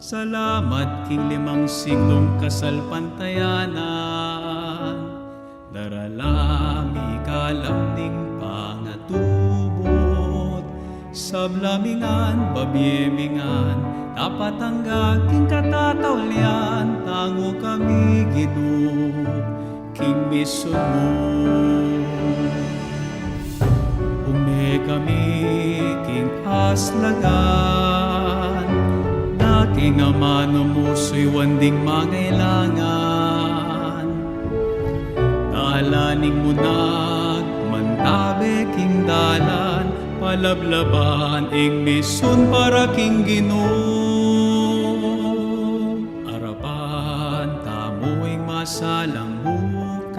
Salamat king limang siglong kasalpantayanan, daralami kalamning pangatubot, sablamingan, babyemingan, tapat ang gaking katatawlian, tango kami Ginoo, king mission mo. Ume kami king aslagan, dating amano mo so'y wanding mangailangan. Dalaning mo nagmantabe king dalan, palablaban ing mission para king Ginoo. Arapan tamo'y masalang bukas,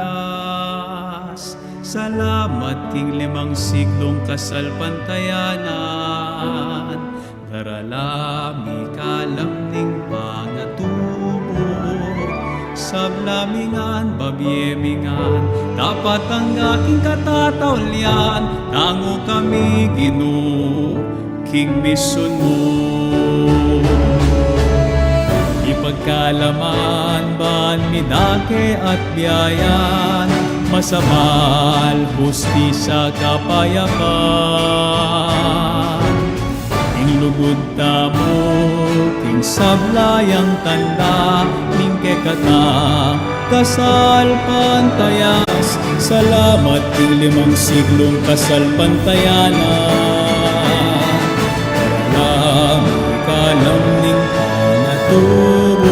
salamat king limang siglong kasalpantayanan, daralami kalamning pangatubot, sablamingan, babyemingan, dapat ang aking katatawlian, tango kami Ginoo, king mission mo. Ipagkalaman ban midake at biyayan, masabal, hustisya, kapayapan. Ing lugod tamo, king sablayang tanda, ning kekata, kasalpantayas. Salamat king limang siglong kasalpantayanan, dalam kalamning pangatubos,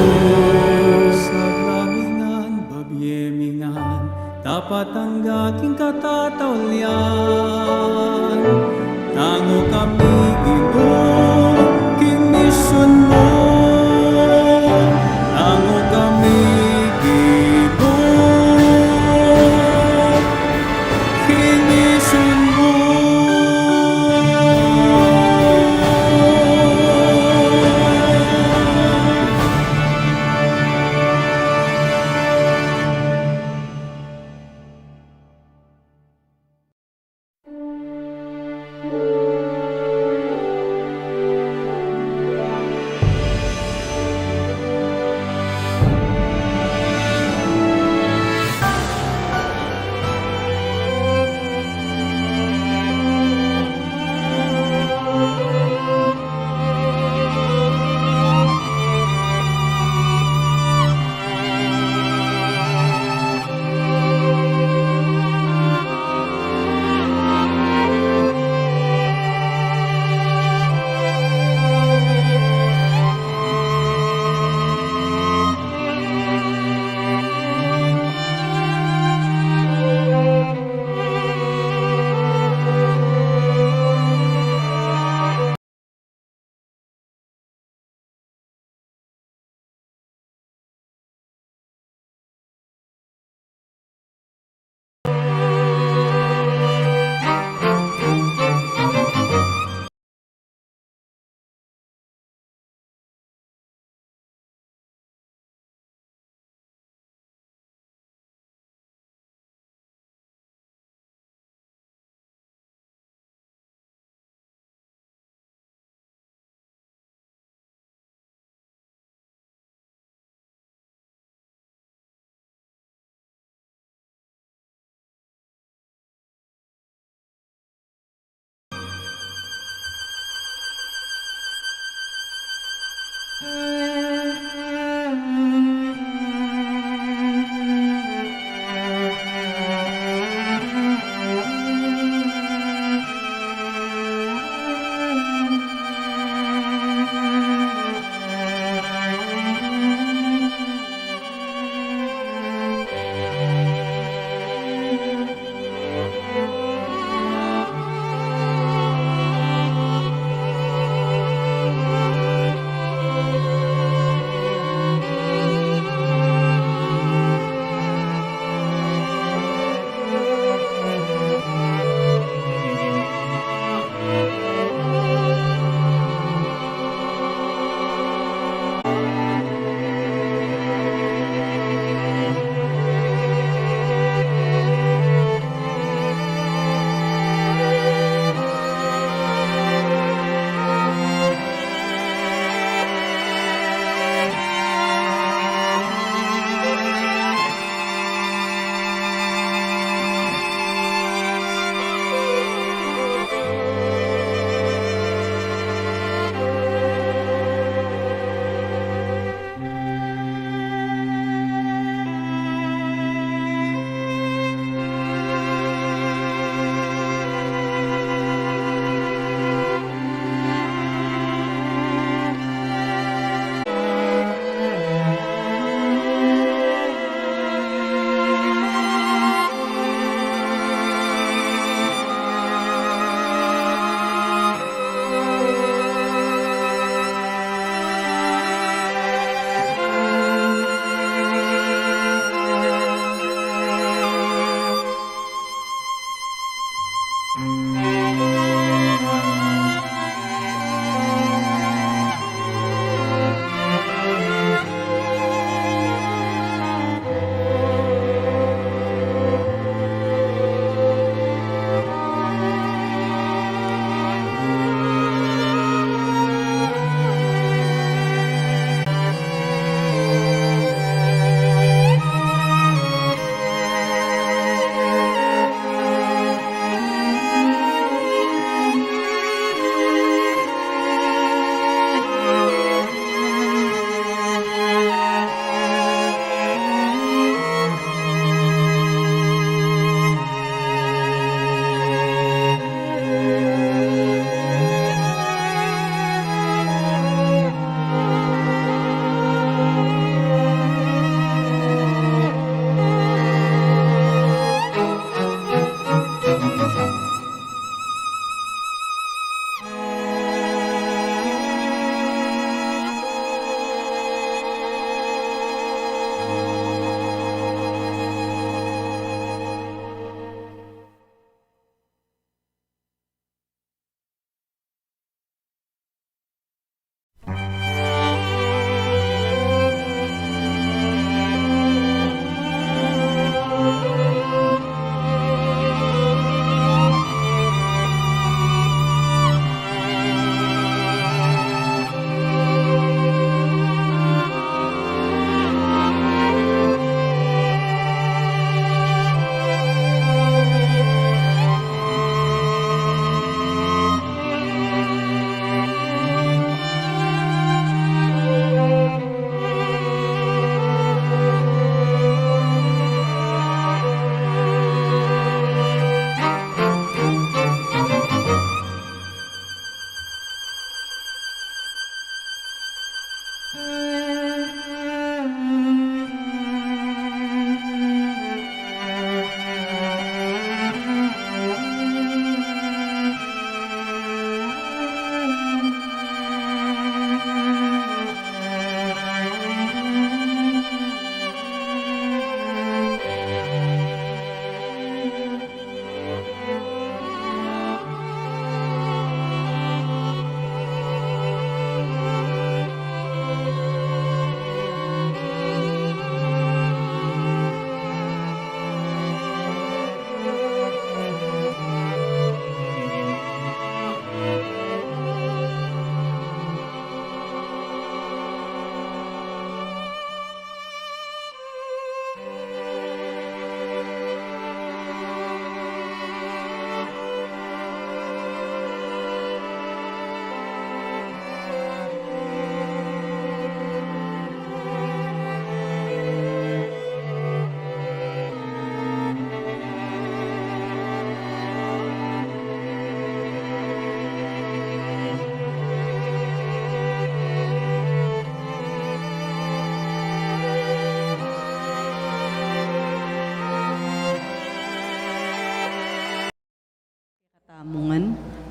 sablamingan, babyemingan, tapat ang aking katatawlian, tango kami Ginoo, king mission mo. Tango kami Ginoo, king mission mo.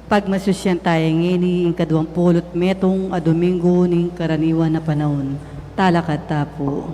Pagmasusyan tayo ngini, ing pulot metong a Domingo ning karaniwan na panahon. Talakad tapo.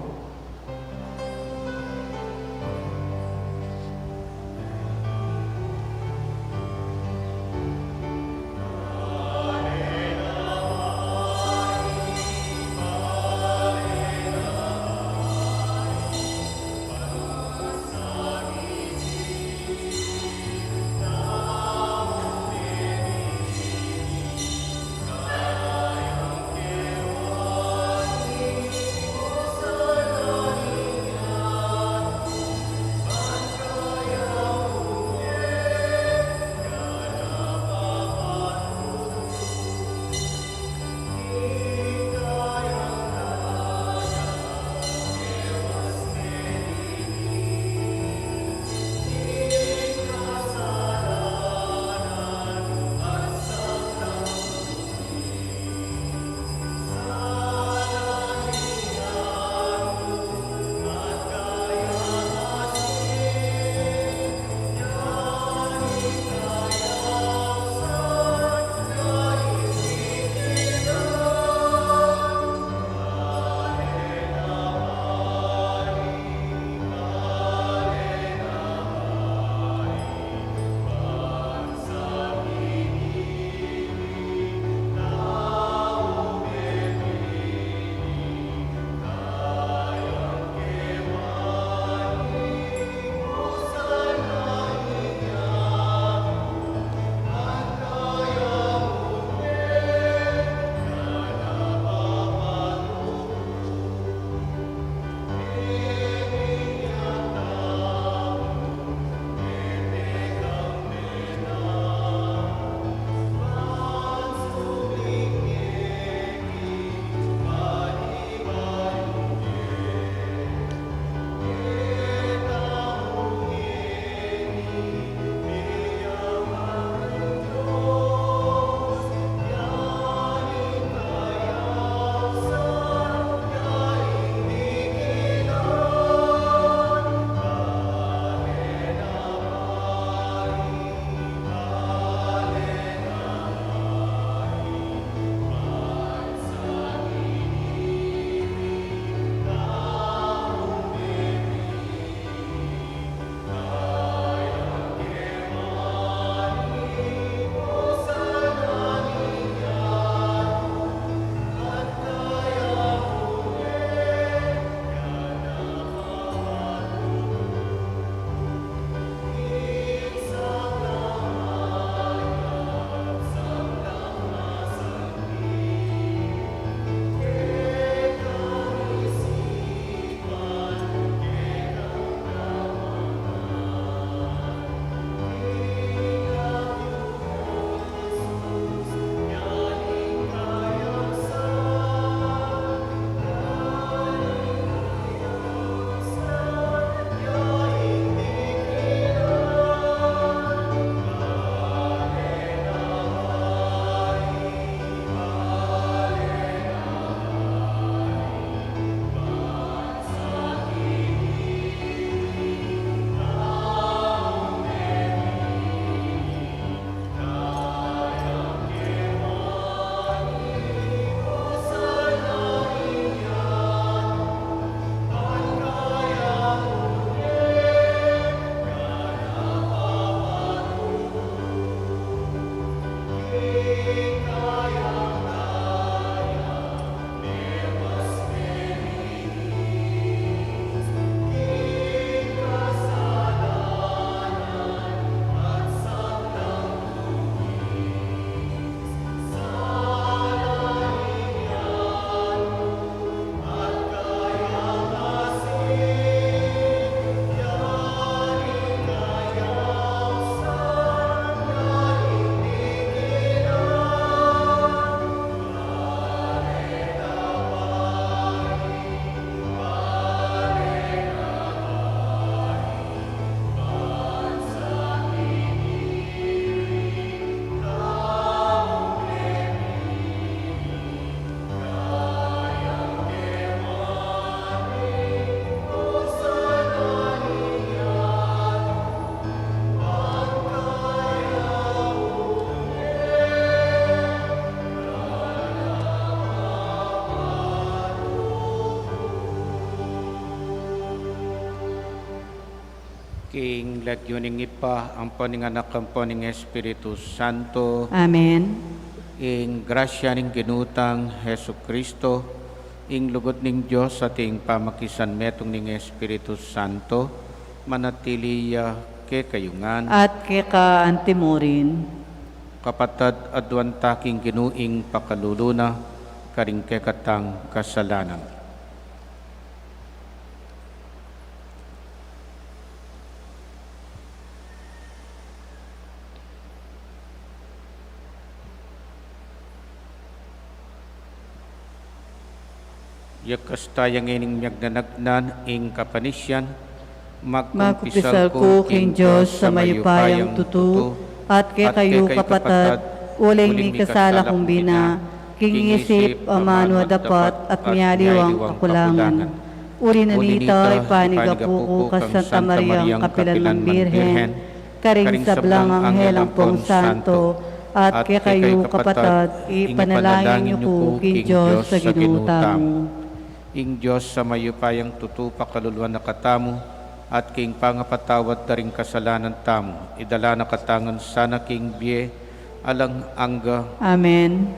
King lagyuning ipa ang paninganak ang paning Espiritu Santo, Amen. ing grasya ning ginutang Hesu Kristo, ing lugod ning Dios sa ting pamakisan metong ning Espiritu Santo, manatiliya ke kayungan, At keka antimorin. kapatad adwan taking ginuing pakaluluna, karing kekatang kasalanan. Yakas tayang ining miyagdanagnan ing kapanisyan, Magkupisal ko king Diyos sa mayupayang tutu, at kay kayo kapatad, uling ni kasala kong bina, king isip amano dapat at miyaliwang kakulangan. Uri na nita ipaniga po ko ka Santa Maria ang kapilan ng Birhen, karing sablang ang helang pong santo, at kay kayo kapatad, ipanalangin niyo ko king Diyos sa ginutang. Ing Diyos sa mayupayang tutupa kaluluwan na katamu, at king pangapatawad na ring kasalanan tamo, idala na katangan sana king biye, alang angga. Amen.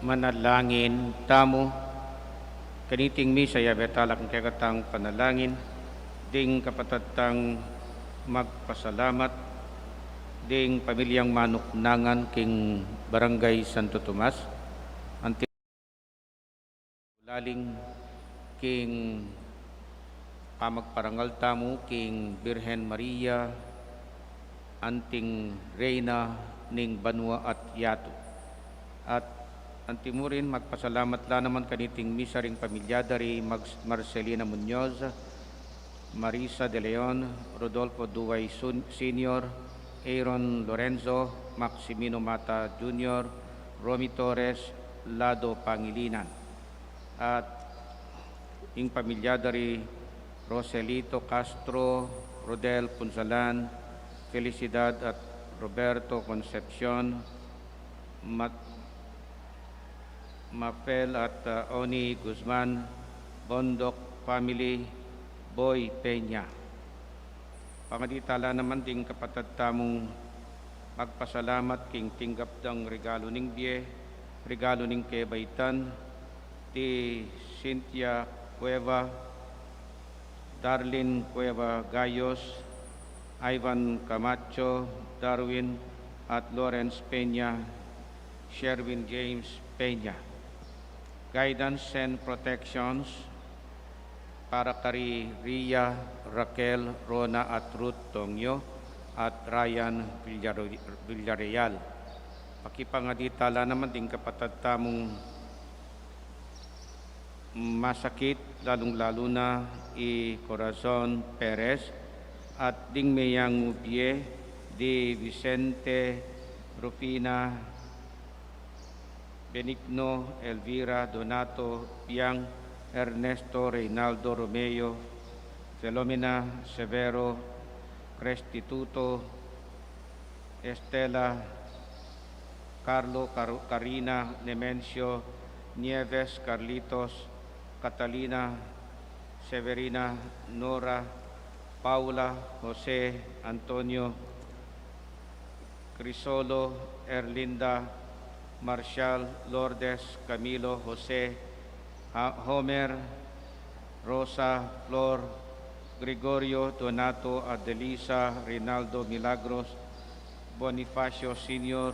Manalangin tamo, kaniting misa ya betalak ng kagatang panalangin, ding kapatatang magpasalamat, ding pamilyang manuknangan king Barangay Santo Tomas, galing king pamagparangal tamo king Birhen Maria anting Reyna ning Banwa at Yato. At antimurin magpasalamat la naman kaniting misaring pamilyada ri Marcelina Muñoz, Marisa De Leon, Rodolfo Duway Sr., Aaron Lorenzo, Maximino Mata Jr., Romy Torres, Lado Pangilinan. At ing pamilyada ri Roselito Castro, Rodel Punsalan, Felicidad at Roberto Concepcion, Mapel at Oni Guzman, Bondok Family, Boy Peña. Pangaditala naman ding kapatid tamong magpasalamat king tinggap dang regalo ning biye, regalo ning kebaitan, ti Cynthia Cueva, Darlene Cueva Gayos, Ivan Camacho, Darwin at Lawrence Peña, Sherwin James Peña. Guidance and protections para kay Ria, Raquel, Rona at Ruth Tongyo at Ryan Villarreal. Pakipangaditala naman din kapatid tamong masakit, lalong-lalo na Corazon Perez at ding Meyang Ubie, di Vicente, Rufina, Benigno, Elvira, Donato, Piang, Ernesto, Reynaldo, Romeo, Filomena, Severo, Restituto, Estela, Carlo, Carina, Nemencio, Nieves, Carlitos, Catalina, Severina, Nora, Paula, Jose, Antonio, Crisolo, Erlinda, Marcial, Lourdes, Camilo, Jose, Homer, Rosa, Flor, Gregorio, Donato, Adelisa, Rinaldo, Milagros, Bonifacio Sr.,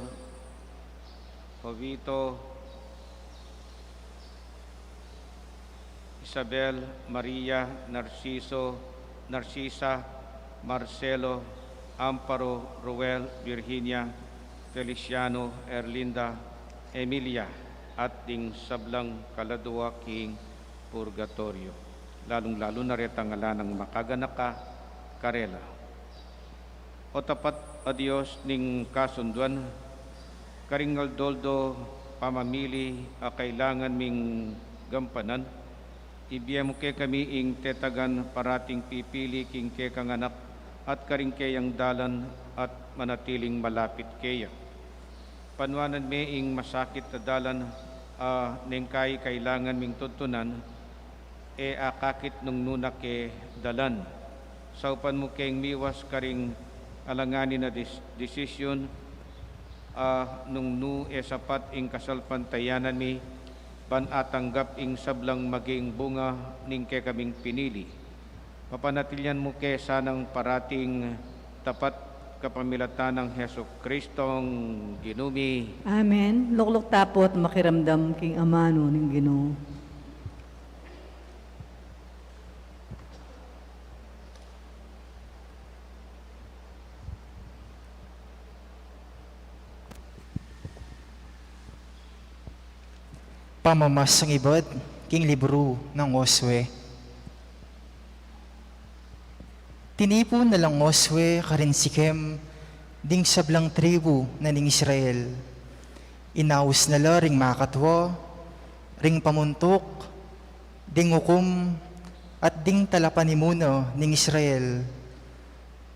Jovito, Isabel, Maria, Narcisa, Marcelo, Amparo, Ruel, Virginia, Feliciano, Erlinda, Emilia, at ding sablang kaladwa king purgatorio. Lalong-lalo na rin ang ng makaganaka, Karela. O tapat a Diyos ning kasunduan, karingal doldo pamamili a kailangan ming gampanan, ibiya mo ke kami ing tetagan parating pipili king ke kanganak at karing kayang dalan at manatiling malapit kaya. Panwanan me ing masakit na dalan nengkay kailangan ming tuntunan akakit nung nuna ke dalan. Saupan mo keng miwas karing alanganin na desisyon nung nu sapat ing kasalpantayanan mi panatanggap ing sablang maging bunga ning ke kaming pinili. Papanatilyan mo ke sanang parating tapat kapamilatan ng Heso Kristong ginumi. Amen. Lukluk tapot makiramdam king amano ning Ginoo. Pamamasang ibad king libro ng Josue. Tinipon na lang Josue karin Sikem ding sablang tribu na ning Israel. Inaus na la ring makatwa, ring pamuntok, ding hukom, at ding talapanimuno ning Israel,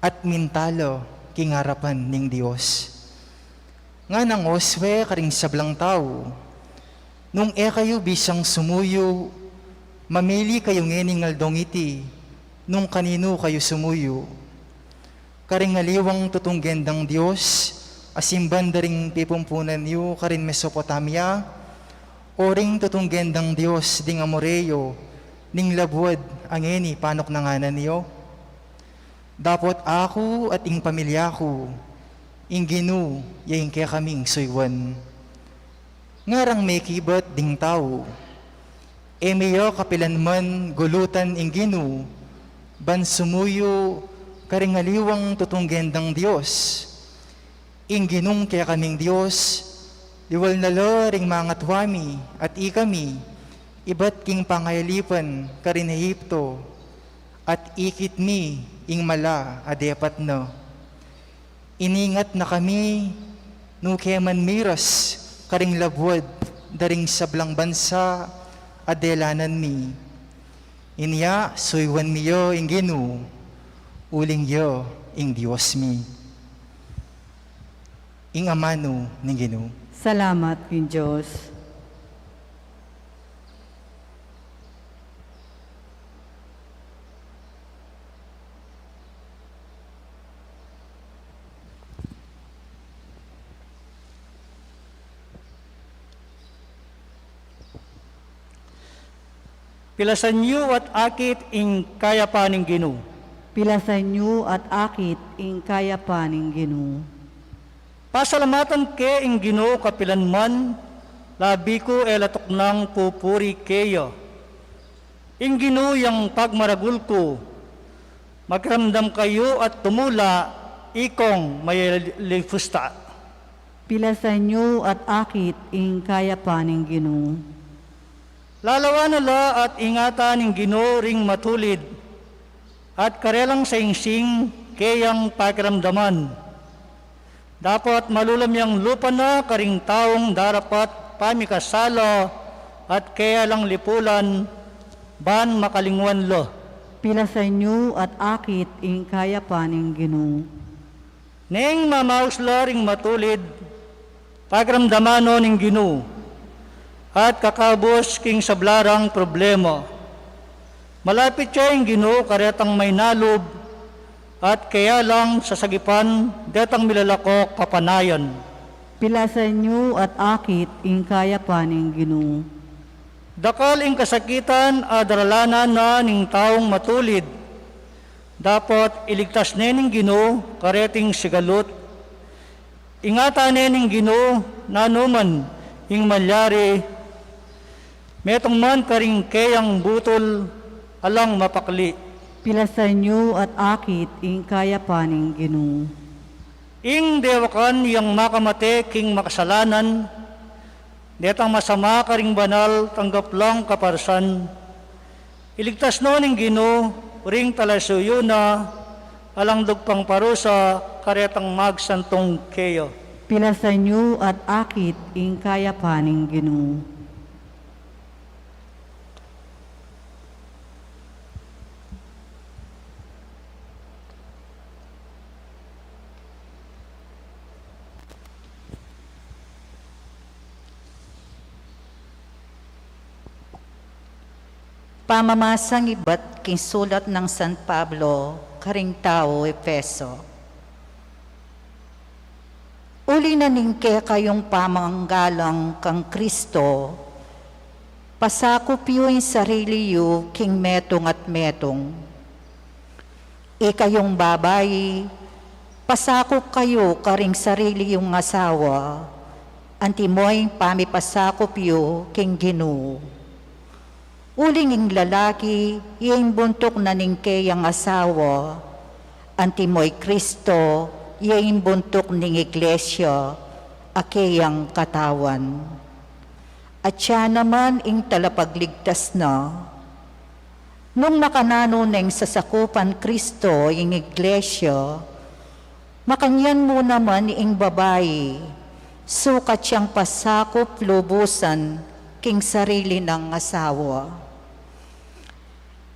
at mintalo king harapan ning Dios. Nga nang Josue karing sablang tao, nung kayo bisang sumuyo, mamili kayo ngening aldongiti, nung kanino kayo sumuyo. Karingaliwang tutunggendang Diyos, asimban daring pipumpunan niyo karin Mesopotamia, o ring tutunggendang Diyos ding Amoreyo, ning labwad angeni panok na nganan niyo. Dapat ako at ing pamilya ko, ing Ginu, yaing kaya kaming suywan. Ngarang may kibat ding tao, Emiyo kapilanman gulutan ingginu, ban sumuyo karingaliwang tutunggendang Diyos. Ingginong kaya kaming Diyos, liwal na lo ring mga tuwami at ikami, iba't king pangayalipan karin Ehipto, at ikit mi ing mala adepat no. Iningat na kami, nukeman miras, karing labwad, daring sablang bansa, adelanan mi. Inya, suywan miyo ing ginu, uling yo ing Diyos mi. Ing amano ning ginu. Salamat, King Diyos. Pilasan niyo at akit ing kayapaning Ginoo. Pilasan niyo at akit ing kayapaning Ginoo. Pasalamatan ke ing Ginoo kapilanman, labi ko elatok ng pupuri keyo. Ing Ginoo yang pagmaragul ko, magramdam kayo at tumula, ikong may lifusta. Pilasan niyo at akit ing kayapaning Ginoo. Lalawan nala at ingatan ng Ginoo ring matulid, at karelang sa ingsing kayang pakiramdaman. Dapat malulam yang lupa na karing taong darapat pamikasala at kaya lang lipulan, ban makalingwan lo. Pilasan niyo at akit ing kayapaning Ginoo. Neng mamausla ring matulid, pakiramdamano ng Ginoo, at kakabos king sablarang problema. Malapit siya yung Ginoo karetang may nalob, at kaya lang sa sagipan, detang milalako kapanayan. Pilasan niyo at akit ing kayapaning Ginoo. Dakal ing kasakitan adaralanan na ning taong matulid. Dapat iligtas nening Ginoo kareting sigalot. Ingatan nening Ginoo nanuman ing malyari, metong man karing kayang butol alang mapakli. Pilasan niyo at akit ing kayapaning Ginoo. Ing dewakan yang makamate king makasalanan, detang masama karing banal tanggap lang kaparsan. Iligtas no ning Ginoo ring talasuyo na alang dugpang parusa karetang magsantong keyo. Pilasan niyo at akit ing kayapaning Ginoo. Pamamasang iba't king sulat ng San Pablo, karing tao Efeso. Uli na ningke kayong pamanggalang kang Kristo, pasakop yung sarili yu king metong at metong. Ikayong babayi, pasakop kayo karing sarili yung asawa, antimoy pamipasakop yu king Ginoo. Uling ing lalaki, iyang buntok na ningke ang asawa, antimoy Kristo, iyang buntok ning iglesia, akeyang katawan. At siya naman ing talapagligtas na. Nung nakanano neng sasakupan Kristo ing iglesia, makanyan mo naman ing babae, sukat siyang pasakop lubusan king sarili ng asawa.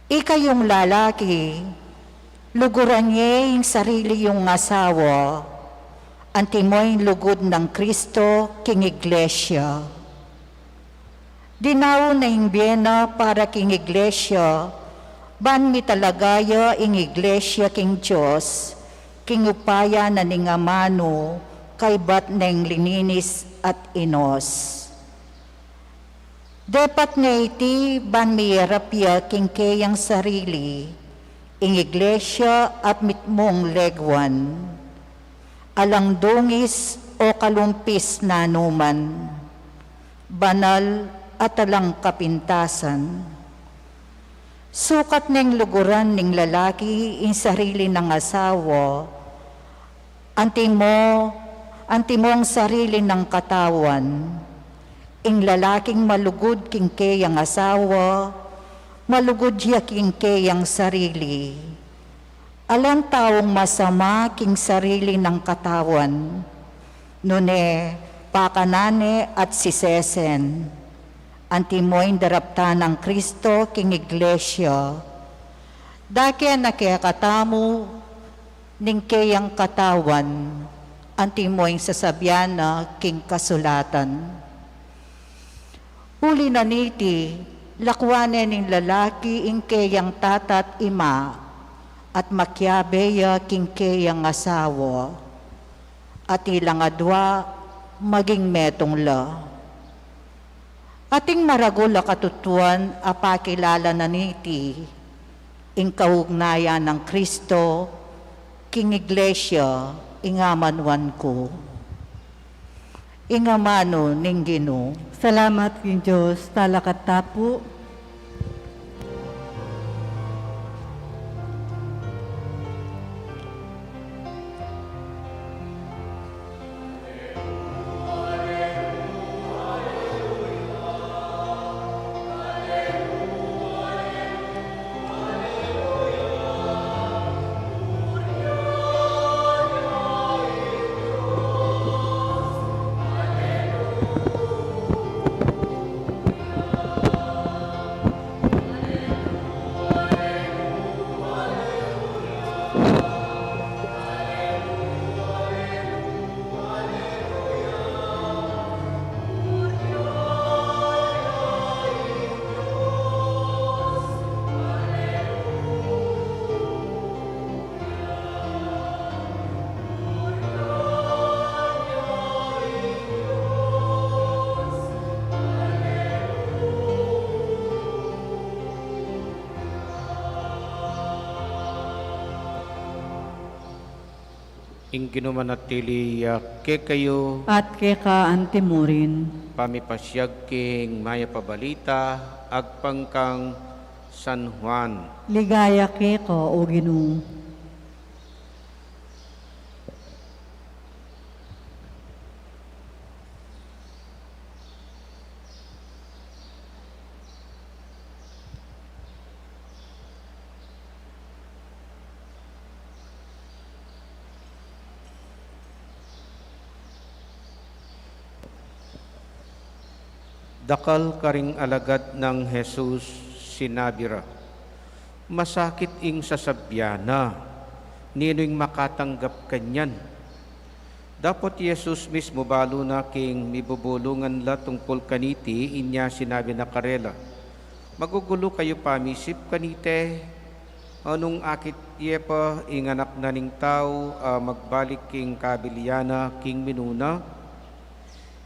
Ikayong lalaki, luguran niya yung sarili yung asawa, antimoy lugod ng Kristo king iglesia. Dinaw na yung biyena para king iglesia, ban mi talagaya ing iglesia king Diyos, king upaya na ning amano, kay bat neng lininis at inos. Dapat nga iti ban miyerapya king kayang sarili, ing iglesia at mitmong legwan, alang dungis o kalumpis na numan, banal at alang kapintasan. Sukat ning luguran ning lalaki in sarili ng asawa, anti mo ang sarili ng katawan, ing lalaking malugod king kayang asawa, malugod siya king kayang sarili. Alang taong masama king sarili ng katawan, nune pakanane at sisesen. Antimoy darapta ng Kristo king iglesia. Dake na kaya katamu ning kayang katawan, antimoy sasabyana king kasulatan. Uli na niti, lakwane ning lalaki ing kayang tatat ima, at makyabeya king kayang asawa, at ilang adwa maging metong la. Ating maragula katutuan apakilala na niti, ing kaugnayan ng Kristo, king iglesia, ingamanwan ko. Ingamano ning Ginoo. Salamat king Diyos, talakat tapo. Ing ginumanatili ke kayo, At keka antimurin. pamipasyag king maya pabalita, agpangkang San Juan. Ligaya keko o Ginoo. Dakal karing alagad ng Jesus sinabira, masakit ing sasabyana, nino'y makatanggap kanyan. Dapat Jesus mismo balo na king mibubulungan la tungkol kaniti, inya sinabi na karela, magugulo kayo pamisip kanite, anong akit yepa inganak na ning tao, magbalik king kabiliana king minuna,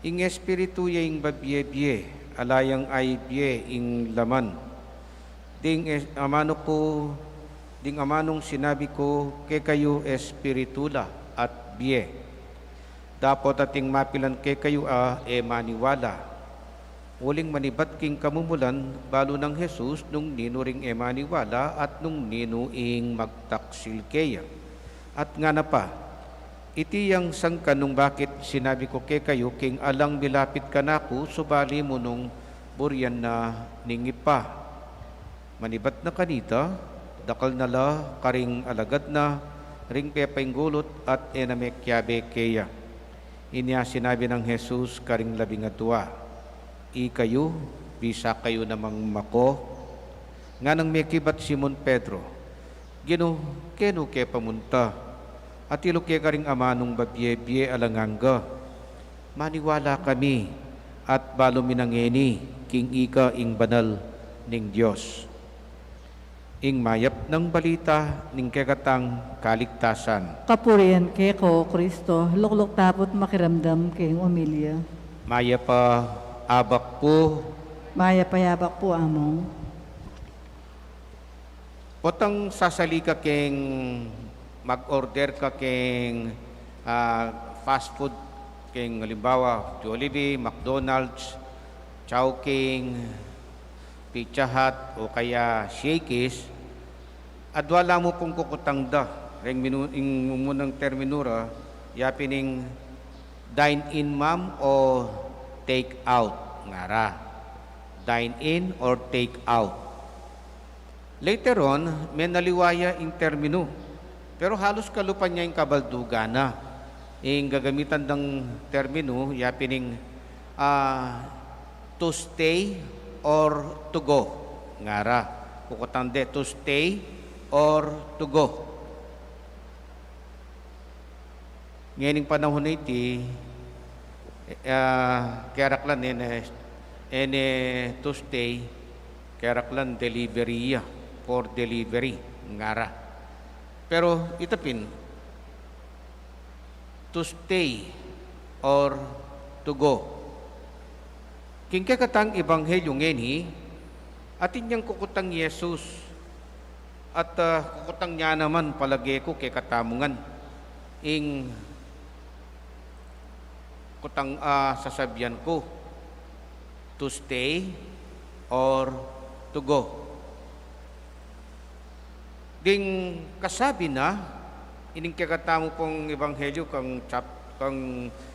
ing espiritu ing babye-bye, alayang ay bye ing laman. Ding amanong sinabi ko, ke kayo espiritula at bye. Dapat ating mapilan ke kayo maniwala. Uling manibat king kamumulan, balo ng Jesus nung nino ring maniwala at nung nino ing magtaksil keya. At nga na pa, iti yang sangkanong bakit sinabi ko ke kayo, king alang milapit ka na ko, subali mo nung buryan na ningipa. Manibat na kanita, dakal na la, karing alagad na, ring pepainggulot at enamekyabe keya. Inya sinabi ng Jesus karing 12, kayo, bisa kayo namang mako. Nga nang mekibat Simon Pedro, Gino, keno ke pamunta, at iluke ka ring amanong babye-bye alanganga. Maniwala kami at balo minangeni king ika ing banal ning Diyos. Ing mayap ng balita ning kegatang kaligtasan. Kapurian keko, Kristo, lukluk tapot makiramdam king umilya. Maya pa abak po, Maya payabak po among. potang sasalika king mag-order ka king fast food, king halimbawa Jollibee, McDonald's, Chowking, Pizza Hut o kaya Shakey's, adwala mo pong kukutang da. Ring munang terminura, yapining dine-in ma'am o take-out. Ngara. Dine-in or take-out. Later on, may naliwaya in termino. Pero halos kalupan niya yung kabaldugana. Yung gagamitan ng termino, yapining to stay or to go. Ngara. Kukutang de, to stay or to go. Ngayon panahon na iti, keraklan to stay, keraklan delivery for delivery, ngara. Pero itapin, to stay or to go. Kingkakatang ebanghelyo ngeni, atin niyang kukutang Yesus, at kukutang niya naman palagi ko kay katamungan, ing kutang sasabihan ko, to stay or to go. Ding kasabi na, ining kakatamo pong ebanghelyo kang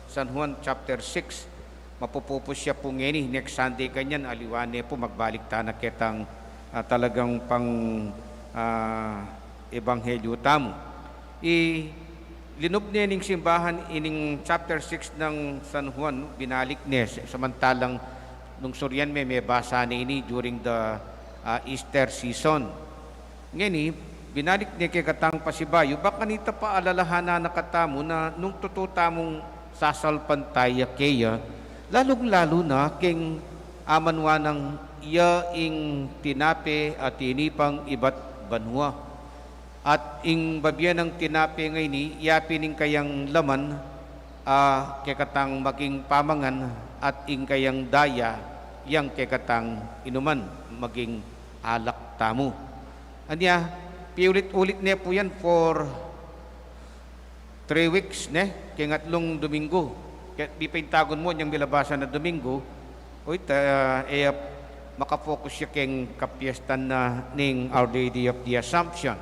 San Juan chapter 6, mapupupos siya po ngeni, next Sunday kanyan, aliwane po, magbalik ta na ketang talagang pang ebanghelyo tamo. Linob niya ning simbahan ining chapter 6 ng San Juan, binalik niya. Samantalang nung suryan may basa na ini during the Easter season. Ngayon, binalik niya kay katang pasibayo, baka nita pa alalahanan na katamo na nung tututamong sasalpan tayo kaya, lalong-lalo na king amanwa ng iya ing tinape at tinipang iba't banwa. At ing babyan ng tinapi ngay ni, yapining kayang laman, kekatang maging pamangan, at ing kayang daya, yang kekatang inuman, maging alak tamo. Anya, piulit-ulit niya po yan for 3 weeks, ne? Kingatlong Domingo. Kaya di pa intagon mo niyang bilabasa na Domingo, makafocus siya keng kapiestan na ning Our Lady of the Assumption.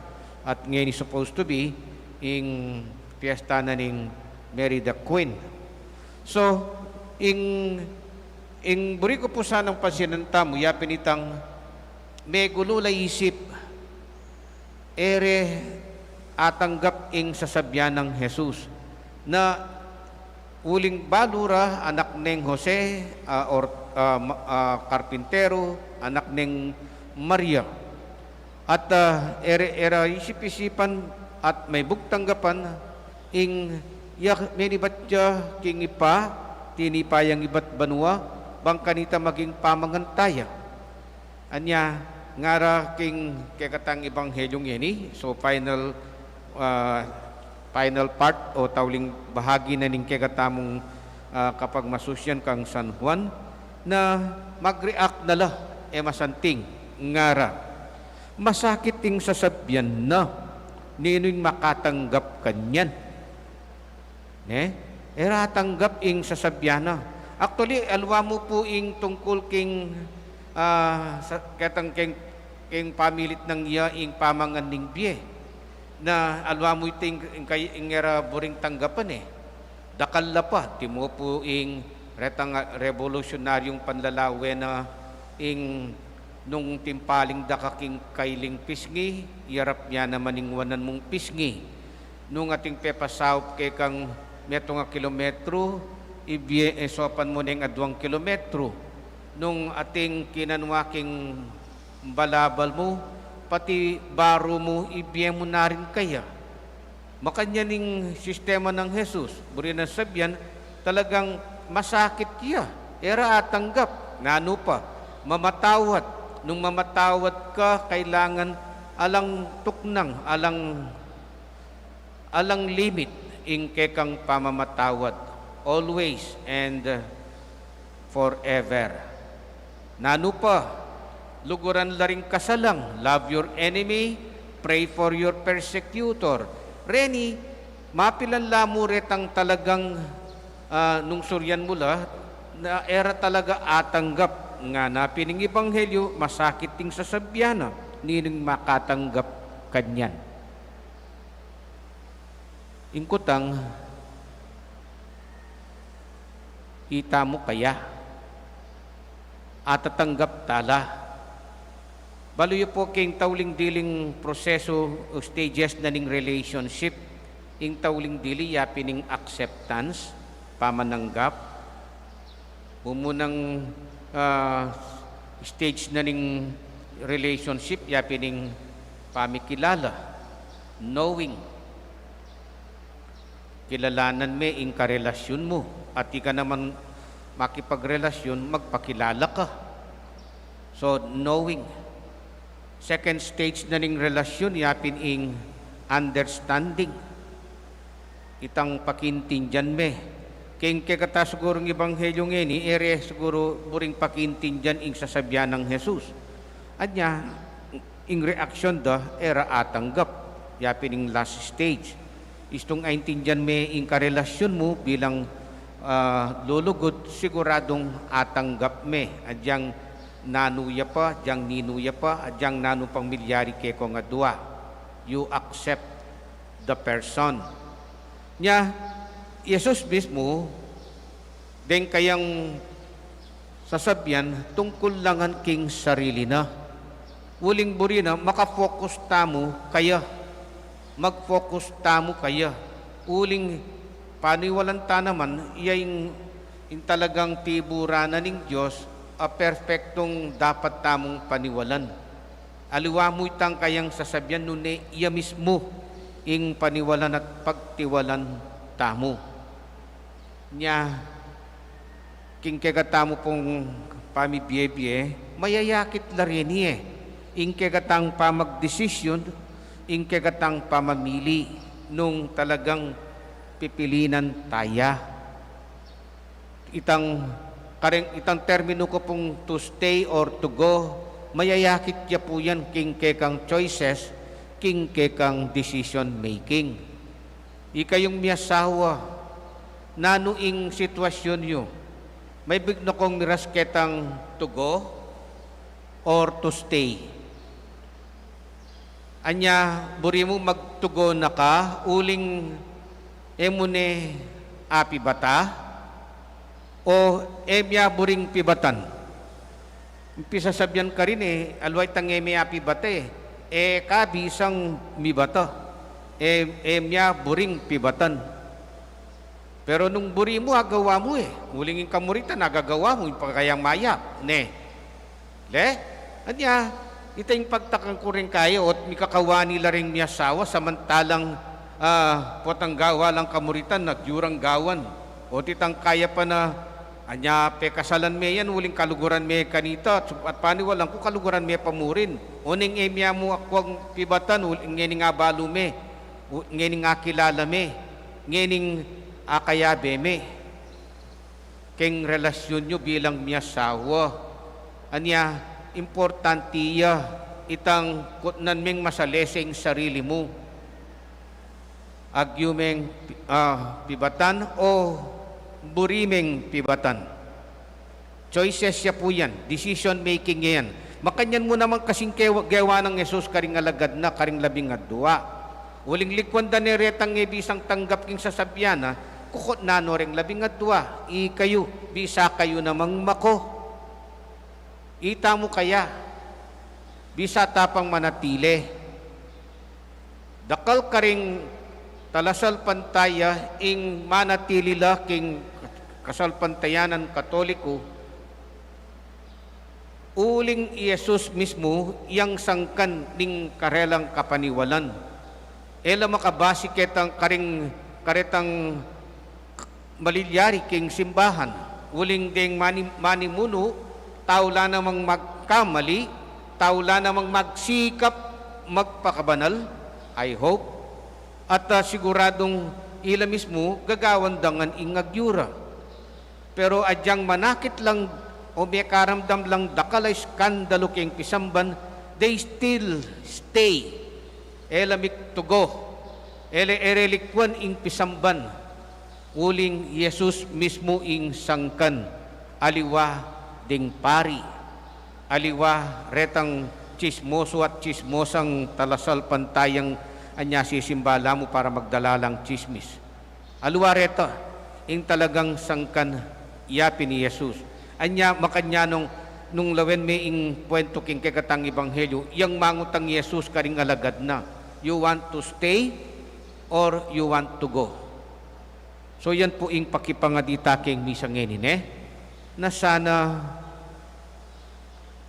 At ngayon is supposed to be in fiesta na ning Mary the Queen. So, in buri ko po sanang pasinanta mo, yapin itang may gululay isip, ere atanggap ing sasabyan ng Jesus na uling balura, anak ng Jose, karpintero, anak ng Maria. At era isip-isipan at may bugtanggapan ing yak menibatya king ipa tinipayang ibat banwa bang kanita maging pamangantaya. Anya ngara king kekatang ebanghelyong yeni, so final part o tawling bahagi na ning kekatamong kapag masusyan kang San Juan na mag-react na la masanting ngara. Masakit ting sasabyan na nino'y makatanggap kanyan. Era tanggap ing sasabyan na. Actually, alwa mo po ing tungkol king katang king pamilit ng iya ing pamangan ning biye. Na alwa mo iting ing era buring tanggapan Dakal la pa, timo po ing retang revolutionaryong panlalawe na ing nung timpaling dakaking kailing pisngi, yarap niya naman ingwanan mong pisngi. Nung ating pepasawp kay kang metong kilometro, sopan mo ng 2 kilometro. Nung ating kinanwaking balabal mo, pati baro mo, ibiye mo na rin kaya. Makanya ning sistema ng Jesus, buri na sabyan, talagang masakit kiya. Era atanggap, nano pa, mamatawat. Nung mamatawad ka, kailangan alang tuknang, alang limit ing kekang pamamatawad. Always and forever. Nano pa, luguran laring kasalang, love your enemy, pray for your persecutor. Reni, mapilan lamo retang talagang nung suryan mula, na era talaga atanggap nga na pining ebanghelyo, masakit ting sasabyan, nining makatanggap kanyan. Ingkutang, ita mo kaya, at tatanggap tala. Baluyo po king tawling diling proseso o stages na ning relationship, ing tawling dili yapining acceptance, pamananggap, umunang stage na ning relationship, yapining pamikilala, knowing, kilalanan me ing karelasyon mo, at ika naman makipagrelasyon, magpakilala ka. So, knowing. Second stage na ning relasyon, yapin ing understanding. Itang pakintindihan me. King kekata siguro ng Ebanghelyo ngeni, ere siguro buring pakintindihan ing sasabyan ng Jesus. At niya, ing reaksyon da, era atanggap. Yapin ing last stage. Istong aintindihan me ing karelasyon mo bilang lulugod, siguradong atanggap me. Adyang nanuya pa, adyang ninuya pa, adyang nanu pamilyari ke ko nga dua. You accept the person. Nya, Jesus mismo, den kayang sasabyan, tungkol langan king sarili na. Uling buri na, makafocus tamo kaya. Mag-focus tamo kaya. Uling paniwalan ta naman, iyang talagang tiburanan ng Diyos, a perfectong dapat tamong paniwalan. Aliwa mo itang kayang sasabyan nun iya mismo, ing paniwalan at pagtiwalan tamo. Nya, king kegatamo pong pamibiyebye, mayayakit la rin ing kegatang pamagdesisyon, ing kegatang pamamili, nung talagang pipilinan taya. Itang termino ko pong to stay or to go, mayayakit niya po yan king kekang choices, king kekang decision making. Ikayong miyasawa, nanuing sitwasyon nyo, may bigno kong miras ketang to go or to stay. Anya, buri mo magtugo na ka, uling emune api bata, o emya buring pibatan. Impisa sabyan ka rin alway tang eme api bata kabisang mibata, emya buring pibatan. Pero nung buri mo, agawa mo ulingin kamuritan, agagawa mo, yung pagkayang maya, anya, itang pagtakang ko rin kayo, at mikakawa nila rin miyasawa, samantalang potanggawa lang kamuritan, nagyurang gawan. O titang kaya pa na, anya pekasalan me yan, uling kaluguran me kanita, at paniwalang ko kaluguran me pamurin. O ning emya mo akwang pibatan, ngening abalo me, ngening akilala me, ngening akayabe me. Keng relasyon nyo bilang miyasawa. Anya, importantiya itang kutnan meng masaleseng sarili mo. Agyumeng pibatan o burimeng pibatan. Choices siya po yan. Decision making yan. Makanyan mo naman kasing gawa ng Jesus karing alagad na, karing labing adwa. Uling likwan da neretang bisang tanggap king sasabyan kukot na no ring labing adwa. Ikayo, bisa kayo namang mako. Ita mo kaya, bisa tapang manatili. Dakal karing talasal pantaya ing manatili la king kasalpantayanan Katoliko, uling Yesus mismo yang sangkan ning karelang kapaniwalan. Ela makabasi ketang karetang malilyari king simbahan, uling ding manimuno, taula namang magkamali, taula namang magsikap, magpakabanal, I hope, at siguradong ila mismo gagawandangan ingagyura. Pero adyang manakit lang o may karamdam lang dakalay skandalo king pisamban, they still stay. Ela miktugo, ele erelikwan ing pisamban, uling Yesus mismo ing sangkan, aliwa ding pari, aliwa retang chismoso at chismosang talasal pantayang anya sisimbala mo para magdalalang chismis. Aliwa reta, ing talagang sangkan yapi ni Jesus. Anya makanya nung lawen may ing kwento king kekatang ebanghelyo, yang mangutang Jesus karing alagad na, you want to stay or you want to go? So yan po ing pakipangadita king misangenin na sana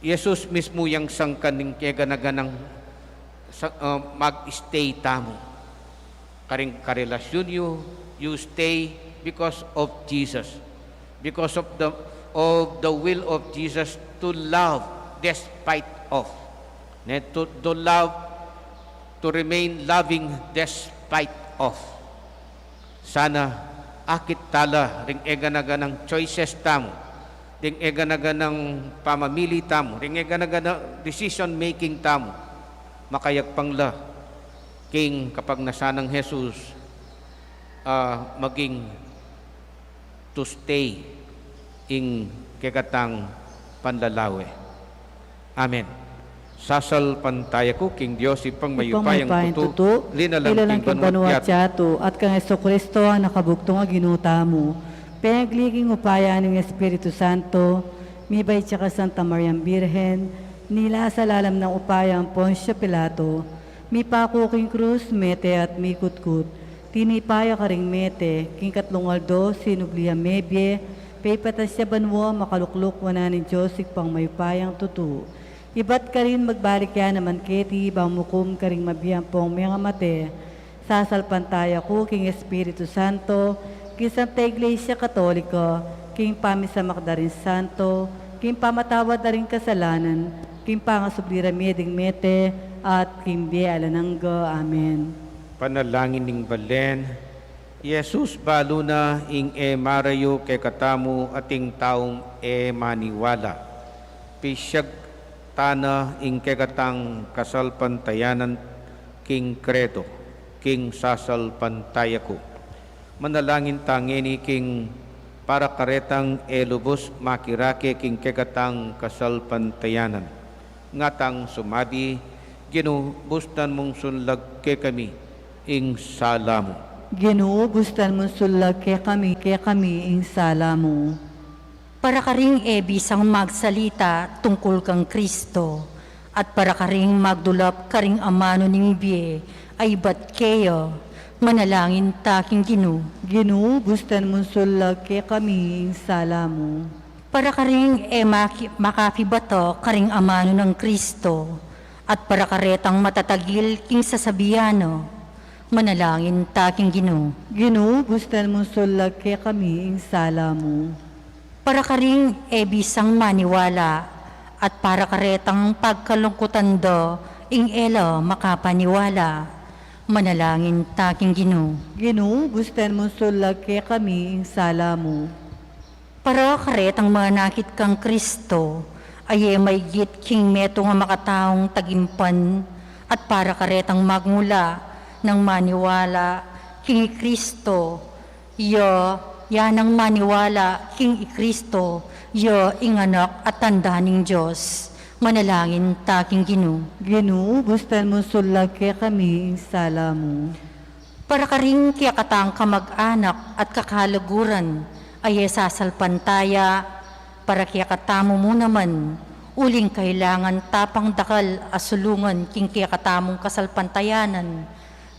Jesus mismo yang sangkan ning keganaganang mag-stay tamo. Karing karelasyon you stay because of Jesus. Because of the will of Jesus to love despite of. To love, to remain loving despite of. Sana akit tala ring eganaganang choices tamo, ring eganaganang pamamili tamo, ring eganaganang decision making tamo, makayagpangla king kapag nasanang Jesus maging to stay ing kekatang panlalawe. Amen. Sasal pantaya ko, King Diyos, ipang mayupayang tuto, ilalang king banuat tiyato, at kang Jesucristo ang nakabugtong ang ginuta mo. Pinagliging upaya ng Espiritu Santo, mibay tsaka Santa Mariang Birhen, nila sa lalam ng upaya ang Poncio Pilato, mi pako king krus, mete at mi kutkut, tinipaya ka ring mete, king katlong aldo, sinublia mebye, paypatas siya banwa, makalukluk wana ni Diyos, ikpang mayupayang tuto. Iba't ka rin magbalik yan naman keti, bang mukum ka rin mabiyampong mga mate, sasalpantaya ko, king Espiritu Santo, king Santa Iglesia Katolika, king Pamisa Makdarin Santo, king pamatawad na rin kasalanan, king pangasublira meding mete, at king bialanangga. Amen. Panalangin ning balen, Jesus balo na ing marayo kay katamu ating taong maniwala. Pisyag tana ing kekatang kasal pantayanan king kredo, king sasal pantayako. Manalangin tangeni king para karetang lubos makirake king kekatang kasal pantayanan. Ngatang sumadi, ginubustan mong sunlag ke kami ing sala mo. Ginoo, bustan mo sulag kay kami ing sala mo. Para karing bisang magsalita tungkol kang Kristo, at para karing magdulap karing amano ning biye, ay bat kayo, manalangin taking Ginoo. Ginoo, bustan mo sulag kay kami ing sala mo. Para karing makapibato karing amano ng Kristo, at para karetang matatagil king sasabiano, manalangin taking Ginoo. Ginoo, bustan mo sulag kay kami ing sala mo. Para karing bisang maniwala, at para karetang pagkalungkutan do, ing elo makapaniwala, manalangin taking Ginoo. Ginoo, bustan mo sulag kay kami ing sala mo. Para karetang manakit kang Kristo, ay may git king meto nga makataong tagimpan, at para karetang magmula ng maniwala king Kristo, yanang maniwala king Kristo, ing anak at tanda ning Diyos, manalangin taking Ginoo. Ginoo, bustan mo sulag kay kami ing sala mo. Para karing kiyakatang kamag-anak at kakalaguran, ay sasalpantaya, para kiyakatamo mo naman, uling kailangan tapang dakal asulungan king kiyakatamong kasalpantayanan,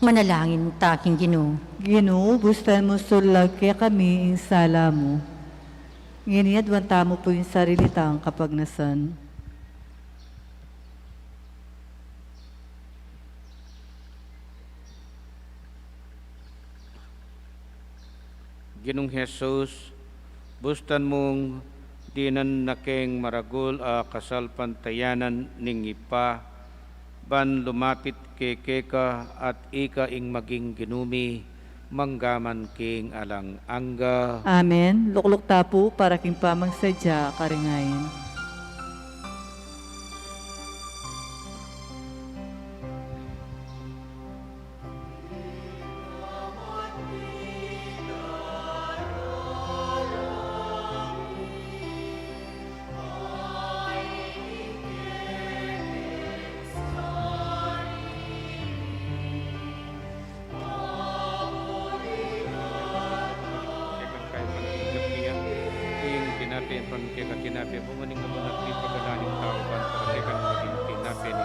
manalangin taking Ginoo. Ginoo, bustan mo sulag kay kami ing sala mo. Nginiadwanta mo po yung sarili tang kapag nasan. Ginong Jesus, bustan mong dinan nakeng maragul kasal pantayanan ning ipa, ban lumapit keka at ika ing maging ginumi, manggaman king alang angga. Amen. Lukluk tapo para king pamang sadya karingayin. ban ke ka tinapi pumaning nga bunat di pagalaning tao ban para ke ka maging tinapi ni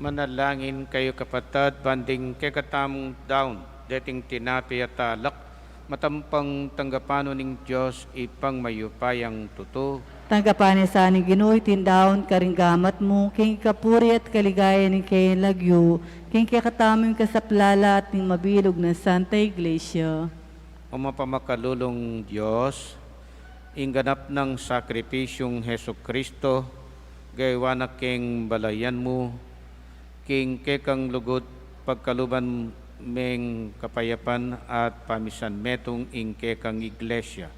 Manalangin kayo kapatid, banding kekatamong daon, dating tinapi at alak, matampang tanggapano ning Diyos ipang mayupayang tuto. Tanggapan sa aning Ginoo tindaon karinggamat mo, king kapuri at kaligaya ning kay lagyo, king kakataming kasaplala at ning mabilog na Santa Iglesia. O mapamakalulong Diyos, ingganap ng sakripisyong Heso Kristo, gaywan na king balayan mo, king kekang lugod pagkaluban meng kapayapan at pamisan metong ing kekang iglesia.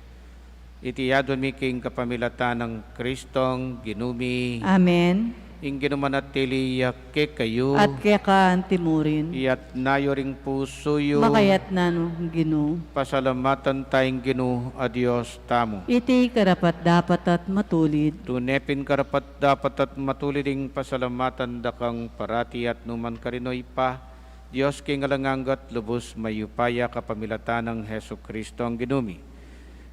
Itiyadon mi king kapamilatan ng Kristong ginumi. Amen. Ing ginumanatili ke kayo. At kaya timurin. Iyat nayo ring puso yo. Makayat na no, Ginoo. Pasalamatan tayong Ginoo a Diyos tamo. Iti karapat dapat at matulid. Tunepin karapat dapat at matuliding pasalamatan dakang parati at numan karinoy pa. Diyos king alanganggat lubos mayupaya kapamilatan ng Heso Kristo ang ginumi.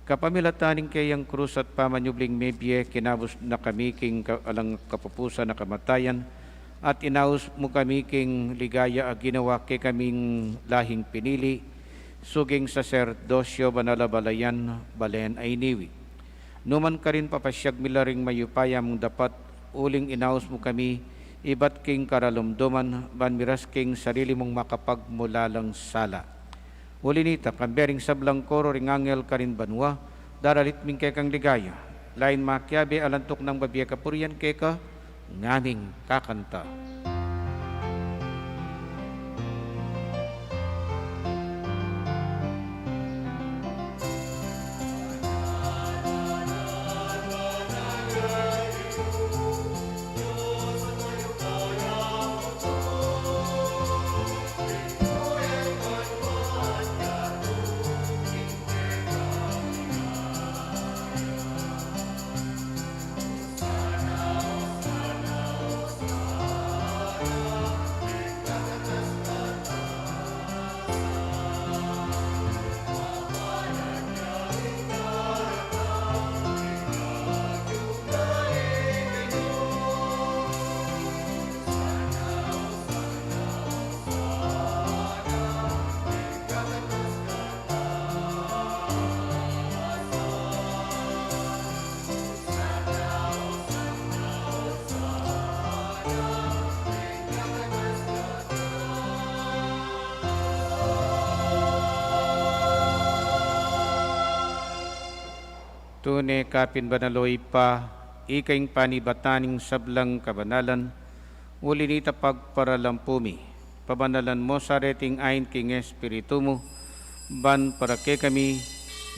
Kapamilataning kayang krus at pamanyubling mebye, kinabos na kami king alang kapupusa na kamatayan, at inaus mo kami king ligaya a ginawa kay kaming lahing pinili, suging saserdosyo banalabalayan balen ay niwi. Numan ka rin papasyag milaring mayupaya mong dapat, uling inaus mo kami, ibat king karalumduman, banmiras king sarili mong makapagmulalang sala. Ulinita, kambering sablang koro ring angel karin banwa, daralit ming kekang ligaya. Lain makyabe alantok ng babiya kapurian keka, ngaming kakanta. Tune kapin banaloy pa, ikaing panibataning sablang kabanalan, uli nita pagparalampumi, pabanalan mo sa reting ayn king Espiritu mo, ban para ke kami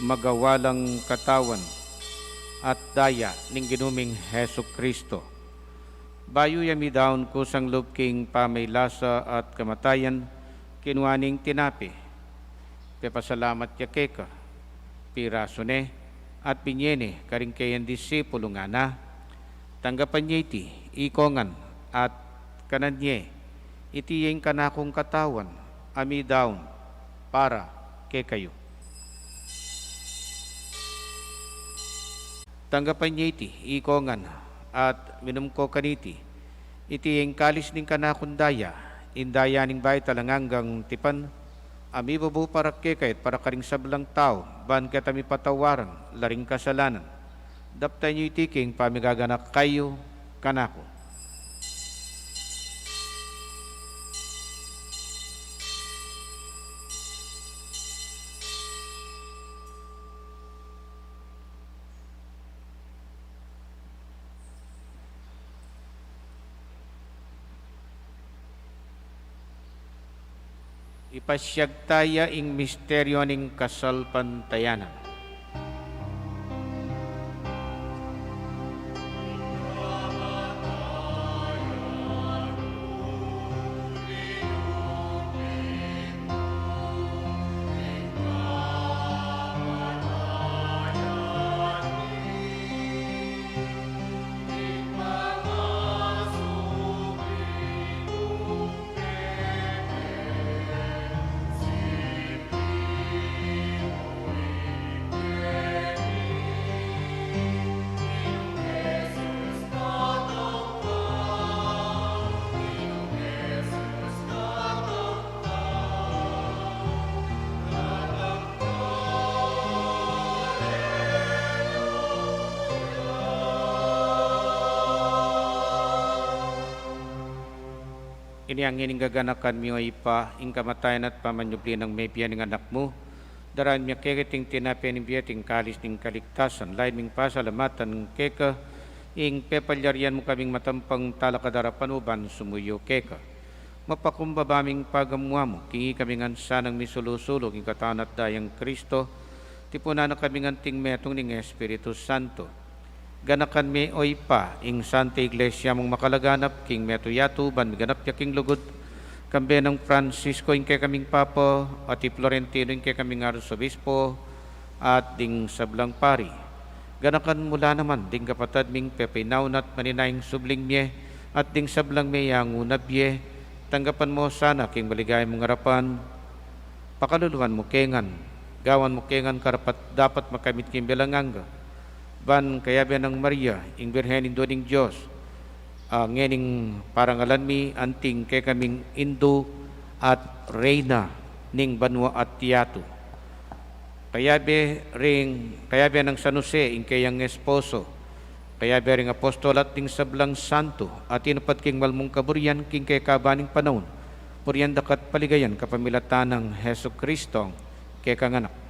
magawalang katawan at daya ning ginuming Hesu Kristo. Bayo yami daon kusang loob king pamaylasa at kamatayan, kinuaning tinapi, pepasalamat ya keka, pirasone, at pinyene karing kayan disipulo nga na, tanggapan niya iti, ikongan, at kananye, iti yung kanakong katawan, ami daon, para ke kayo. Tanggapan niya iti, ikongan, at minum ko kaniti, iti yung kalis ning kanakong daya, indaya ning bay talanganggang tipan, ami babu para kekait para karing sablang tao, ban kami patawaran, laring kasalanan. Daptay niyo itiking pamigaganak kayo, kanako. Ipasyag taya ing misteryo ning kasalpantayanan. Ini ang ining gaganakan mi ay pa, ing kamatayan at pamanyubli ng may piyan ng anak mo. Daraan miya kekiting tinapya ng biyating kalis ng kaligtasan. Lain ming pasalamatan ng keka, ing pepalyarian mo kaming matampang talakadarapan uban sumuyo keka. Mapakumbabaming pagamuha mo, kingi kaming ansanang misulusulog, ing kataan at dayang Kristo, tipuna na kaming anting metong ng Espiritu Santo. Ganakan mi oy pa, ing Santa Iglesia mong makalaganap, king metuyatu, ban miganap ya king lugod, kambe ng Francisco, ing kay kaming Papa, at Florentino, ing kay kaming Arsobispo, at ding sablang pari. Ganakan mula naman, ding kapatad ming pepinaw at maninaing subling miye, at ding sablang miyang unabye, tanggapan mo sana, king maligay mong harapan, pakaluluhan mo kengan, gawan mo kengan karapat dapat makamit king belanganga, ban kaya ng Maria, ing Birhen indo ning Diyos, ngening parangalan mi, anting kay kaming Indo at Reyna ning Banwa at Tiato. Kaya be ng San Jose, ing kayang esposo, kaya be ring apostol at ning sablang santo, at inupat king malmong kaburyan, king kay kabaning panahon, puryan dakat paligayan kapamilatan ng Hesu Kristo, kay kanganak.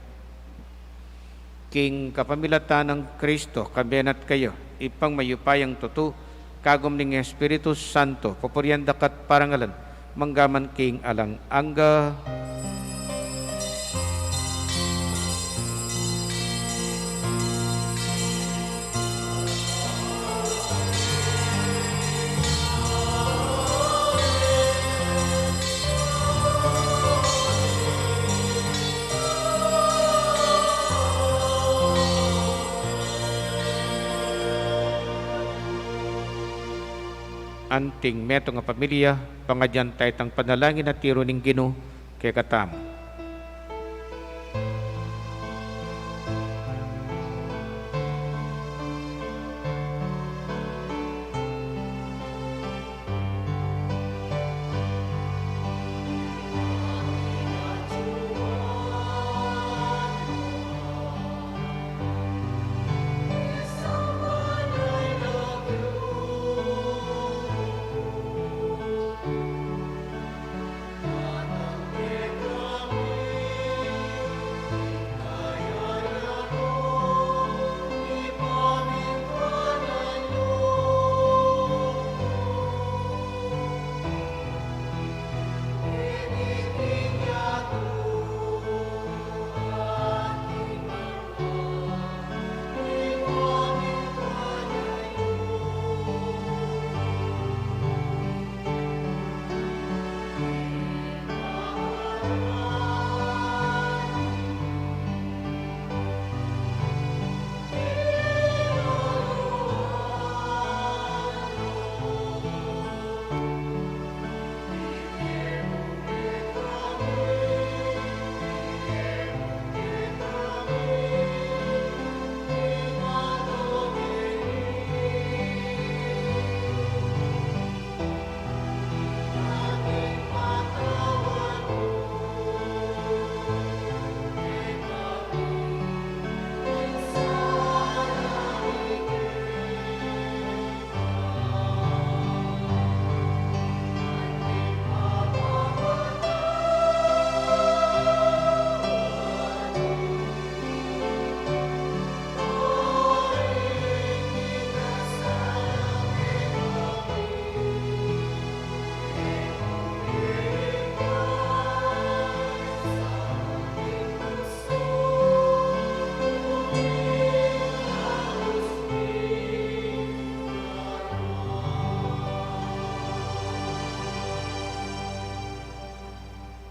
King kapamilatan ng Kristo, kabenat kayo, ipang mayupayang tutu, kagom ning Espiritu Santo, papuryan dakat parangalan, manggaman king alang angga. Anting meto nga pamilya, pangadyan tayo tang panalangin at tiro ning Ginoo kay katamo.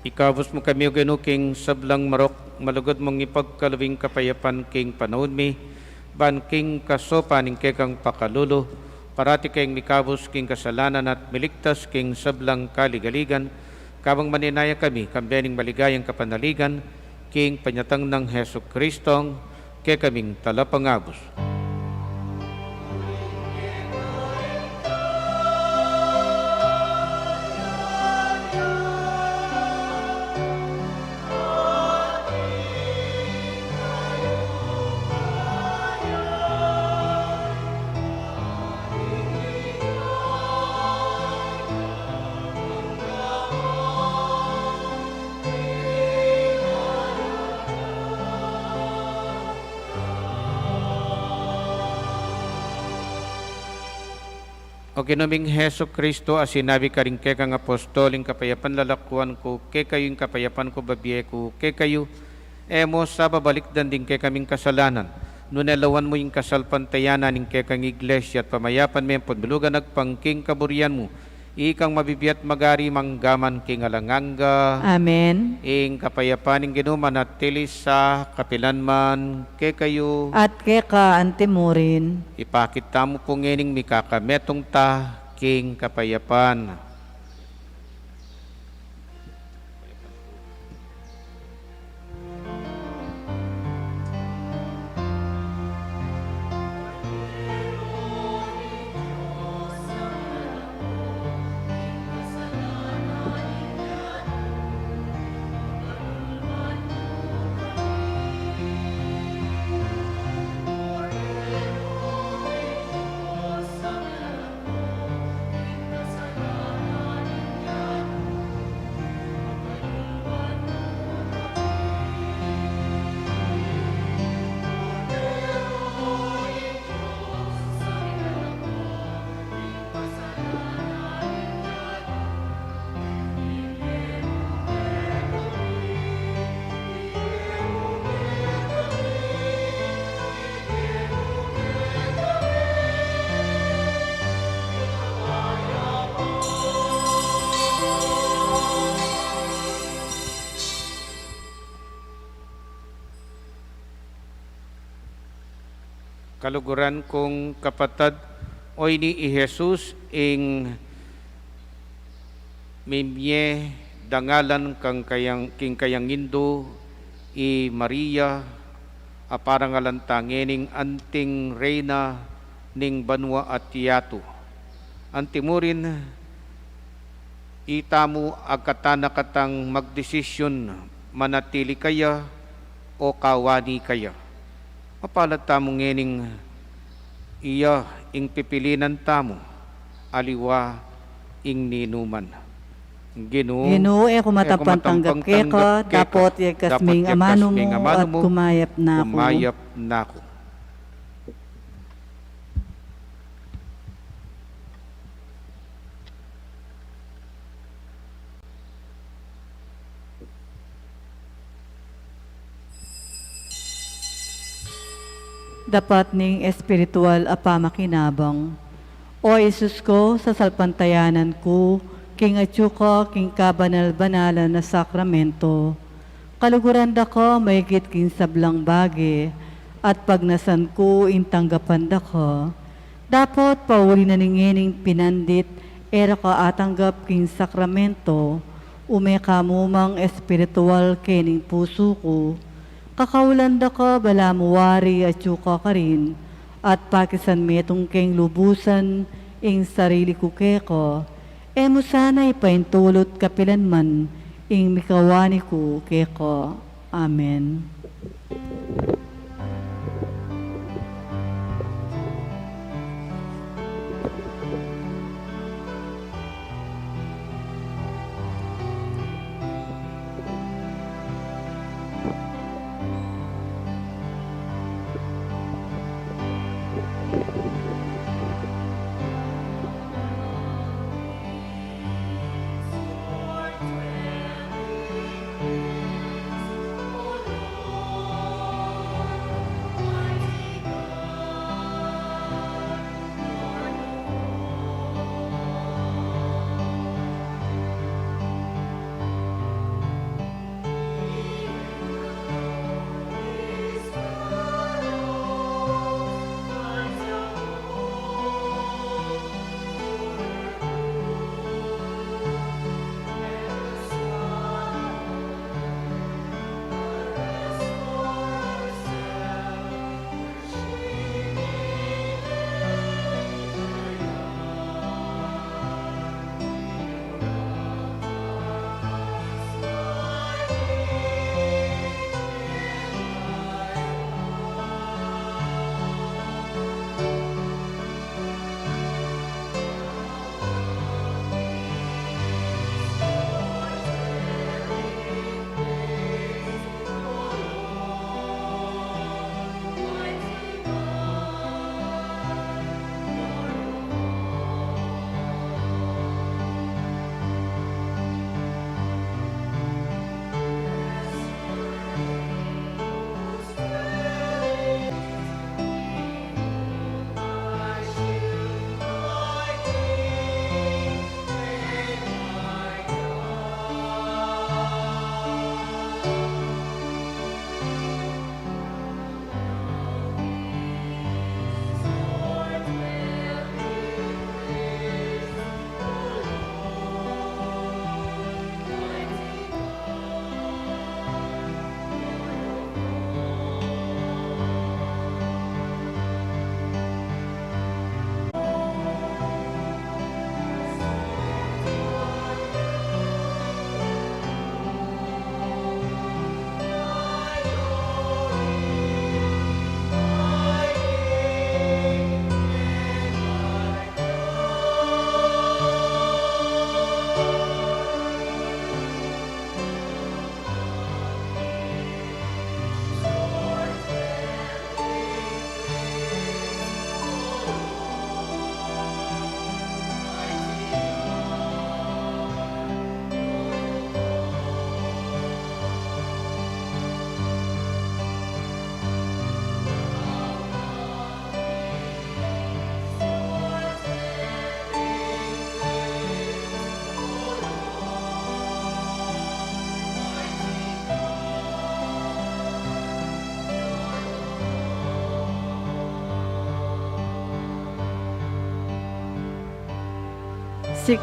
Ikabos mo kami o king sablang marok, malugod mong ipagkalawing kapayapan king panahon mi, ban king kasopa ning kekang pakalulo, parati kayong mikabos king kasalanan at miligtas king sablang kaligaligan, kabang maninaya kami, kambiyaning maligayang kapanaligan, king panyatang ng Heso Kristong, kay kaming talapangabos. O ginuming Heso Kristo, as sinabi ka rin kay kang apostoling kapayapan lalakuan ko, kay kayo yung kapayapan ko babiye ko, kay kayo, emo sa babalikdan din kay kaming kasalanan. Nunelawan mo yung kasalpantayanan ng kay kang iglesia at pamayapan mo yung pagbilugan nagpangking kaburian mo. Ikang mabibiyat magari manggaman king alanganga. Amen. Ing kapayapan ng ginuman at tilis sa kapilanman, kay kayo. At keka antimurin. Ipakita mo po ngining mikakametong ta, king kapayapan. Kaluguran kong kapatad, oy ni Jesus ing mimye dangalan kang king kayangindo i Maria aparang alantangening anting reyna ning banwa at tiyato. Antimurin itamu agkatana katang magdesisyon manatili kaya o kawani kaya. Mapalat tamo ngening iya ing pipilinan tamo, aliwa ing ninuman. Ginoo e kumatapan tanggap keka, dapot kasming amano mo at kumayap na ako. Kumayap na ako. Dapat ning espiritual apamakinabang. O Isus ko, sa salpantayanan ko, king atsuka, king kabanal-banalan na sakramento, kaluguran da ko, maigit king sablang bagi, at pagnasan ko, intanggapan da ko. Dapat pauli na ningining pinandit, era ka atanggap king sakramento, umekamumang espiritual kening puso ko, kakaulanda ka balamuwari at yuka ka rin, at pakisan metong keng lubusan ing sarili ko keko, emo sana ipaintulot kapilanman ing mikawani ko keko. Amen. Sik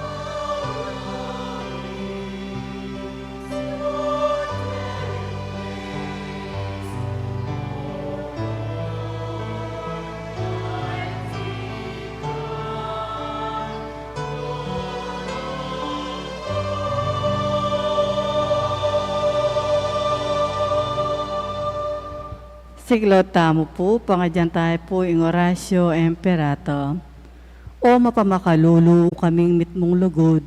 Siglo tamo po, pangadyan tayo po ing orasyo emperato. O mapamakалulu kaming mitmong lugod,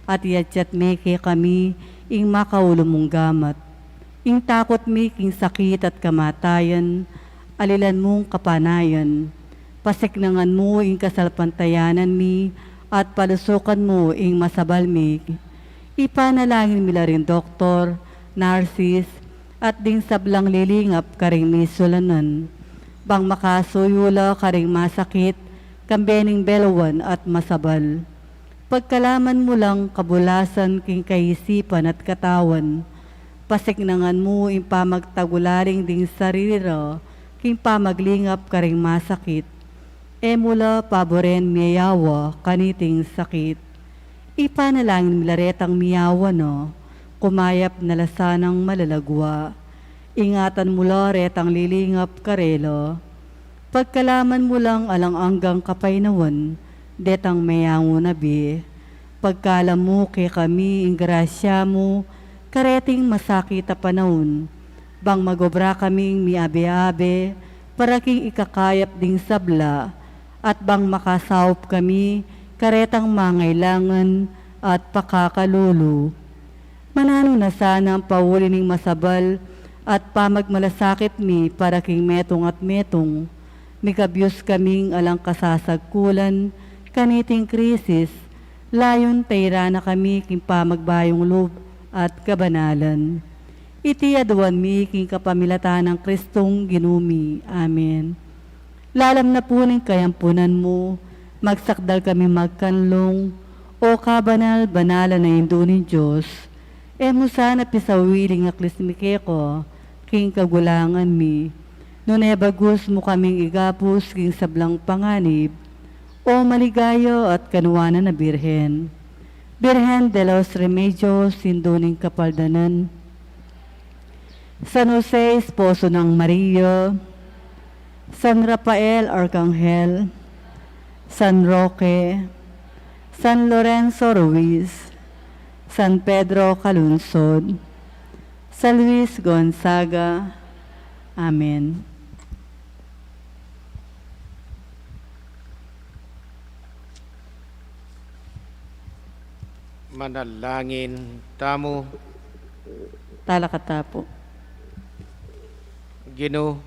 at iyadyat meke kami ing makaulo mong gamat. Ing takot mi king sakit at kamatayan, alilan mong kapanayan. Pasiknangan mo ing kasalpantayanan mi, at palusukan mo ing masabal mi. Ipanalangin mila rin doktor, narsis, at ding sablang lilingap karing misulanan. Bang makasuyula karing masakit, kambening belawan at masabal. Pagkalaman mo lang kabulasan king kaisipan at katawan, pasignangan mo ing pamagtagularing ding sarira, king pamaglingap karing masakit. Mula paboren miyawa kaniting sakit. Ipanalangin milaretang miyawa no, kumayap na lasanang malalagwa. Ingatan mula retang lilingap karelo. Pagkalaman mo lang alang anggang kapainawan, detang mayango nabi. Pagkalam mo kay kami ing grasya mo, kareting masakit a panahon. Bang magobra kaming miabe-abe, para king ikakayap ding sabla, at bang makasaup kami, karetang mangailangan at pakakalulu. Manano na sana ang pauli ning masabal at pamagmalasakit mi para king metong at metong. Mikabyos kaming alang kasasagkulan, kaniting krisis, layon tayra na kami king pamagbayong loob at kabanalan. Iti aduan mi king kapamilatan ng Kristong ginumi. Amen. Lalam na po ning kayampunan mo, magsakdal kami magkanlong, o kabanal-banalan na indo ni Diyos. Mo sana pisawiling aklismike ko, king kagulangan mi. Nung bagus mo kaming igapos king sablang panganib, o maligayo at kanuwanan na Birhen. Birhen de los Remedios, sinduning kapaldanan. San Jose, esposo ng Maria. San Rafael, Arcangel. San Roque. San Lorenzo Ruiz. San Pedro Calunsod, San Luis Gonzaga. Amen. Manalangin tamo. Talakata po. Ginoo,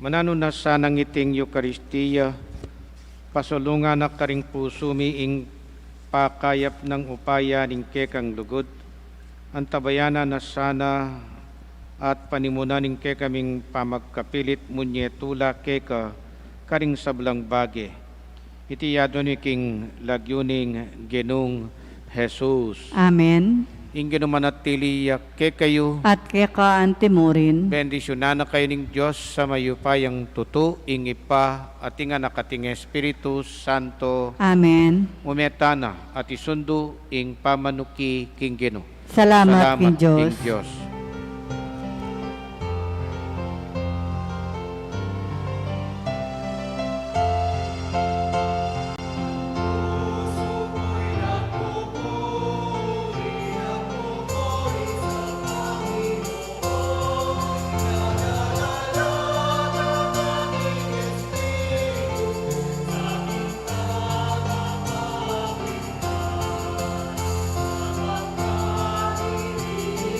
manano na sanang iting Eukaristiya, pasulungan na karing puso mi ing pakayap ng upaya ning kekang lugod, antabayana na sana at panimunan ning kekaming pamagkapilit munyetula keka karing sablang bage. Iti yado ni king lagyuning Genong Jesus. Amen. Ingin manatili kekayo, At keka antimurin, bendisyonan na kayo ning Diyos sa mayupayang tuto, ing ipa, at inga nakating Espiritu Santo, Amen. umetana at isundo ing pamanuki king Ginoo. Salamat king Diyos. king Diyos.